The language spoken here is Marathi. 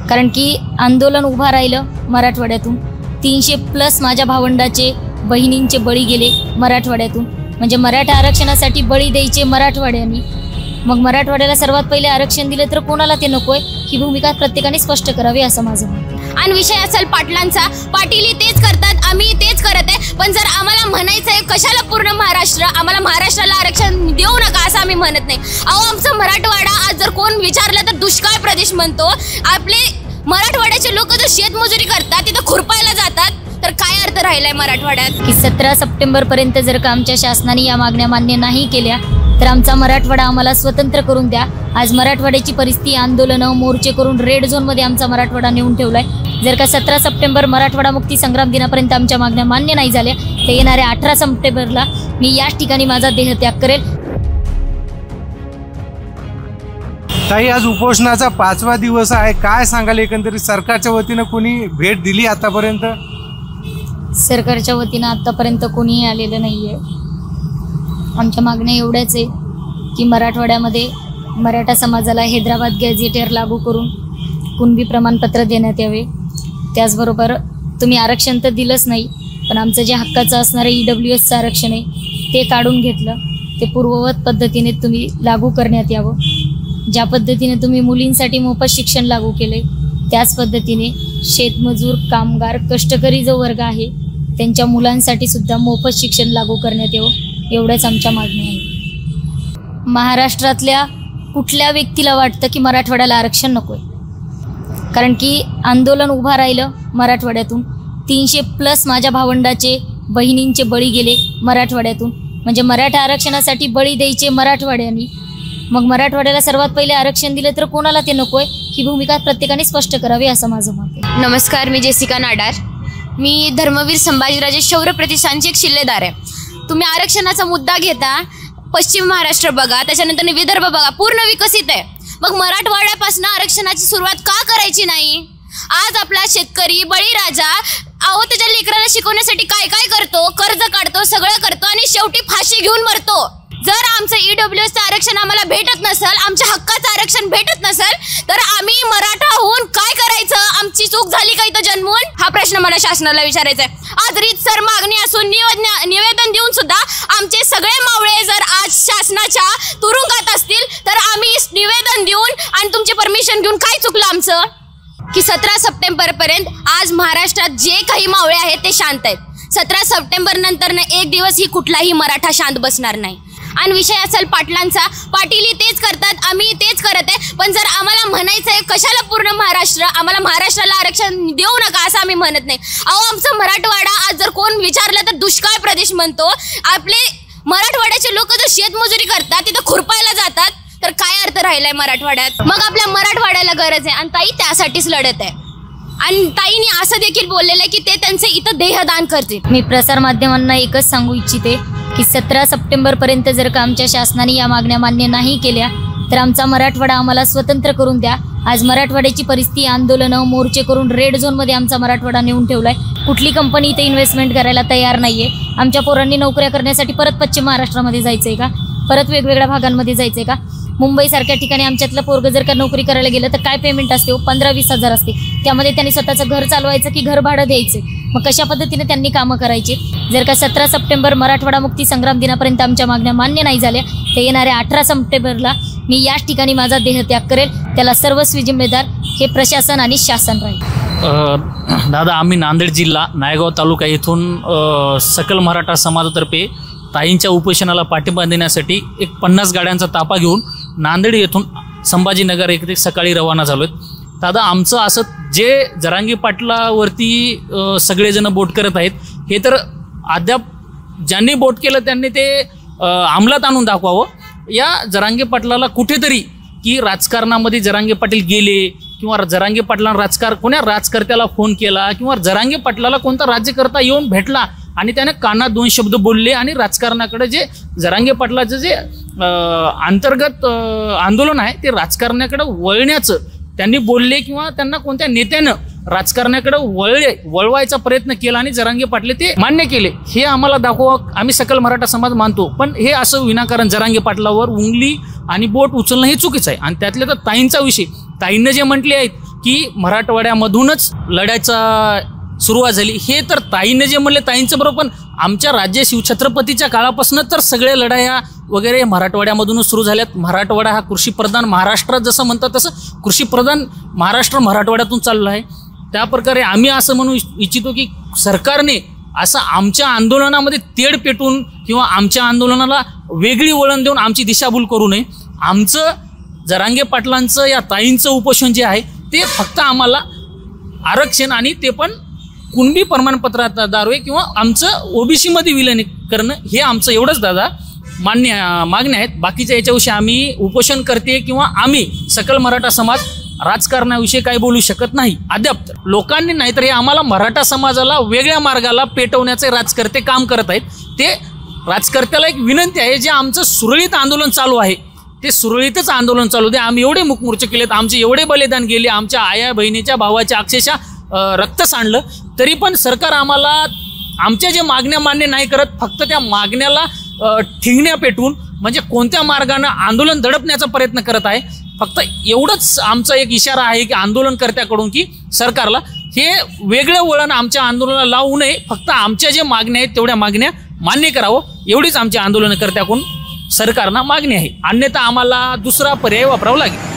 कारण की आंदोलन उभा राहिलं मराठवाड्यातून. 300+ माझ्या भावंडाचे बहिणींचे बळी गेले मराठवाड्यातून. म्हणजे मराठा आरक्षणासाठी बळी द्यायचे मराठवाड्यानी. मग मराठवाड्याला सर्वात पहिले आरक्षण दिलं तर कोणाला ते नकोय, ही भूमिका प्रत्येकाने स्पष्ट करावी असं माझं मत. आणि विषय असेल पाटलांचा, पाटील तेच करतात, आम्ही तेच करत आहे. पण जर आम्हाला म्हणायचं आहे कशाला पूर्ण महाराष्ट्र, आम्हाला महाराष्ट्राला आरक्षण देऊ नका असं आम्ही म्हणत नाही. अहो आमचं मराठवाडा आज जर कोण विचारलं तर दुष्काळ प्रदेश म्हणतो. आपले मराठवाड्याचे लोक जर शेतमजुरी करतात, तिथं खुरपायला जातात, तर काय अर्थ राहिलाय मराठवाड्यात? की 17 सप्टेंबरपर्यंत जर का आमच्या शासनाने या मागण्या मान्य नाही केल्या तर आमचा मराठवाडा आम्हाला स्वतंत्र करून द्या. आज मराठवाड्याची परिस्थिती आंदोलनं मोर्चे करून रेड झोनमध्ये आमचा मराठवाडा नेऊन ठेवलाय. जर का 17 सप्टेंबर मराठवाडा मुक्ती संग्राम दिनापर्यंत आमच्या मागण्या मान्य नाही झाल्या तर येणाऱ्या 18 सप्टेंबरला मी याच ठिकाणी माझा देहत्याग करेल. ताई, आज उपोषणाचा 5वा दिवस आहे, काय सांगाल एकंदरीत सरकारच्या वतीनं कोणी भेट दिली आतापर्यंत? सरकारच्या वतीनं आतापर्यंत कोणीही आलेलं नाही आहे. आमच्या मागण्या एवढ्याच आहे की मराठवाड्यामध्ये मराठा समाजाला हैदराबाद गॅझेटियर लागू करून कुणबी प्रमाणपत्र देण्यात यावे. त्याचबरोबर तुम्ही आरक्षण तर दिलंच नाही, पण आमचं जे हक्काचं असणारं EWSचं आरक्षण आहे ते काढून घेतलं. ते पूर्ववत पद्धतीने तुम्ही लागू करण्यात यावं. ज्या पद्धतीने तुम्ही मुलींसाठी मोफत शिक्षण लागू केले त्याच पद्धतीने शेतमजूर, कामगार, कष्टकरी जो वर्ग आहे त्यांच्या मुलांसाठी सुद्धा मोफत शिक्षण लागू करण्यात यावं. एवढ्याच आमच्या मागण्या आहेत. महाराष्ट्रातल्या कुठल्या व्यक्तीला वाटतं की मराठवाड्याला आरक्षण नको आहे? कारण की आंदोलन उभा राहिलं मराठवाड्यातून. 300+ माझ्या भावंडाचे बहिणींचे बळी गेले मराठवाड्यातून. म्हणजे मराठा आरक्षणासाठी बळी द्यायचे मराठवाड्यानी. मग मराठवाड्याला सर्वात पहिले आरक्षण दिलं तर कोणाला ते नकोय, ही भूमिका प्रत्येकाने स्पष्ट करावी असं माझं मत आहे. नमस्कार, मी जेसिका नाडार. मी धर्मवीर संभाजीराजे शौर्य प्रतिष्ठानची एक शिल्लेदार आहे. तुम्ही आरक्षणाचा मुद्दा घेता, पश्चिम महाराष्ट्र बघा, त्याच्यानंतर विदर्भ बघा, पूर्ण विकसित आहे. मग मराठवाड्यापासून आरक्षणाची सुरुवात का करायची नाही? आज आपला शेतकरी बळीराजा अहो त्याच्या लेकराला शिकवण्यासाठी काय काय करतो, कर्ज काढतो, सगळं करतो आणि शेवटी फाशी घेऊन मरतो. जर आमचं EWSचं आरक्षण आम्हाला भेटत नसेल, आमच्या हक्काचं आरक्षण भेटत नसेल, तर आम्ही मराठा होऊन काय करायचं? आमची चूक झाली का इथं जन्मून? हा प्रश्न मला शासनाला विचारायचा आहे. आज रीतसर मागणी असून निवेदन देऊन सुद्धा आमचे सगळे मावळे जर आज शासनाच्या तुरुंगात असतील तर आम्ही निवेदन देऊन आणि तुमची परमिशन घेऊन काय चुकलं आमचं? की 17 सप्टेंबरपर्यंत आज महाराष्ट्रात जे काही मावळे आहेत ते शांत आहेत. 17 सप्टेंबर नंतर एक दिवस ही कुठलाही मराठा शांत बसणार नाही. आणि विषय असेल पाटलांचा, पाटील तेच करतात, आम्ही तेच करत आहे. पण जर आम्हाला म्हणायचं आहे कशाला पूर्ण महाराष्ट्र, आम्हाला महाराष्ट्राला आरक्षण देऊ नका असं आम्ही म्हणत नाही. अहो आमचं मराठवाडा आज जर कोण विचारलं तर दुष्काळ प्रदेश म्हणतो. आपले मराठवाड्याचे लोक जर शेतमजुरी करतात, तिथं खुरपायला जातात, तर काय अर्थ राहिलाय मराठवाड्यात? मग आपल्या मराठवाड्याला गरज आहे आणि ताई त्यासाठीच लढत आहे. आणि ताईने असं देखील बोललेलं आहे की ते त्यांचे इथं देहदान करतील. मी प्रसारमाध्यमांना एकच सांगू इच्छिते की 17 सप्टेंबरपर्यंत जर का आमच्या शासनाने या मागण्या मान्य नाही केल्या तर आमचा मराठवाडा आम्हाला स्वतंत्र करून द्या. आज मराठवाड्याची परिस्थिती आंदोलनं मोर्चे करून रेड झोनमध्ये आमचा मराठवाडा नेऊन ठेवलाय. कुठली कंपनी इथे इन्व्हेस्टमेंट करायला तयार नाहीये. आमच्या पोरांनी नोकऱ्या करण्यासाठी परत पश्चिम महाराष्ट्रामध्ये जायचंय का? परत वेगवेगळ्या भागांमध्ये जायचंय का? मुंबईसारख्या ठिकाणी आमच्यातलं पोरगं जर का नोकरी करायला गेलं तर काय पेमेंट असते? 15-20 हजार असते. त्यामध्ये त्यांनी स्वतःचं घर चालवायचं की घर भाडं द्यायचं? मग कशा पद्धतीने त्यांनी कामं करायची? जर का 17 सप्टेंबर मराठवाडा मुक्ती संग्राम दिनापर्यंत आमच्या मागण्या मान्य नाही झाल्या तर येणाऱ्या 18 सप्टेंबरला मी याच ठिकाणी माझा देहत्याग करेल. त्याला सर्वस्वी जिम्मेदार हे प्रशासन आणि शासन राहील. दादा, आम्ही नांदेड जिल्हा नायगाव तालुका येथून सकल मराठा समाजातर्फे ताईंच्या उपोषणाला पाठिंबा देण्यासाठी एक 50 गाड्यांचा ताफा घेऊन नांदेड येथून संभाजीनगर येथे सकाळी रवाना झालो आहेत. दादा, आमचं असं जे जरांगे पाटलावरती सगळेजण बोट करत आहेत, हे तर अद्याप ज्यांनी बोट केलं त्यांनी ते अंमलात आणून दाखवावं. या जरांगे पाटलाला कुठेतरी की राजकारणामध्ये जरांगे पाटील गेले किंवा जरांगे पाटलांना कोण्या राजकर्त्याला फोन केला किंवा जरांगे पाटलाला कोणता राज्यकर्ता येऊन भेटला आणि त्याने कानात 2 शब्द बोलले आणि राजकारणाकडे जे जरांगे पाटलाचं जे अंतर्गत आंदोलन आहे ते राजकारणाकडे वळण्याचं त्यांनी बोलले किंवा त्यांना कोणत्या नेत्यानं राजकारणाकडे वळवायचा प्रयत्न केला आणि जरांगे पाटले ते मान्य केले. हे आम्हाला दाखवा, आम्ही सकल मराठा समाज मानतो. पण हे असं विनाकारण जरांगे पाटलावर उंगली आणि बोट उचलणं हे चुकीचं आहे. आणि त्यातल्या तर ताईंचा विषय, ताईंनं जे म्हटले आहेत की मराठवाड्यामधूनच लढायचा सुरुवात झाली. हे तर ताईने जे म्हणले ताईंचं बरोबर, पण आमच्या राज्य शिवछत्रपतीच्या काळापासून तर सगळे लढाया वगैरे मराठवाड्यामधूनच सुरू झाल्यात. मराठवाडा हा कृषीप्रधान महाराष्ट्रात जसं म्हणतात तसं कृषीप्रधान महाराष्ट्र मराठवाड्यातून चाललं आहे. त्या प्रकारे आम्ही असं म्हणू इच्छितो की सरकारने असं आमच्या आंदोलनामध्ये तेढ पेटून किंवा आमच्या आंदोलनाला वेगळी वळण देऊन आमची दिशाभूल करू नये. आमचं जरांगे पाटलांचं या ताईंचं उपोषण जे आहे ते फक्त आम्हाला आरक्षण आणि ते पण कुणबी प्रमाणपत्राद्वारे किंवा आमचं ओबीसीमध्ये विलीन करणं हे आमचं एवढंच दादा मागण्या आहेत. बाकीच्या याच्याविषयी आम्ही उपोषण करते किंवा आम्ही सकल मराठा समाज राजकारणाविषयी काही बोलू शकत नाही अद्याप. लोकांनी नाहीतर हे आम्हाला मराठा समाजाला वेगळ्या मार्गाला पेटवण्याचे राजकर्ते काम करत आहेत. ते राजकर्त्याला एक विनंती आहे, जे आमचं सुरळीत आंदोलन चालू आहे ते सुरळीतच आंदोलन चालू दे. आम्ही एवढे मुकमोर्चे केलेत, आमचे एवढे बलिदान गेले, आमच्या आया बहिणीच्या भावाच्या अक्षरशः रक्त सांडलं, तरी पण सरकार आम्हाला आमच्या जे मागण्या मान्य नाही करत. फक्त त्या मागण्याला ठिंगण्या पेटवून म्हणजे कोणत्या मार्गानं आंदोलन दडपण्याचा प्रयत्न करत आहे. फक्त एवढंच आमचा एक इशारा आहे की आंदोलनकर्त्याकडून की सरकारला हे वेगळं वळण आमच्या आंदोलनाला लावू नये. फक्त आमच्या जे मागण्या आहेत तेवढ्या मागण्या मान्य करावं एवढीच आमच्या आंदोलनकर्त्याकडून सरकारना मागणी आहे. अन्यथा आम्हाला दुसरा पर्याय वापरावा लागेल.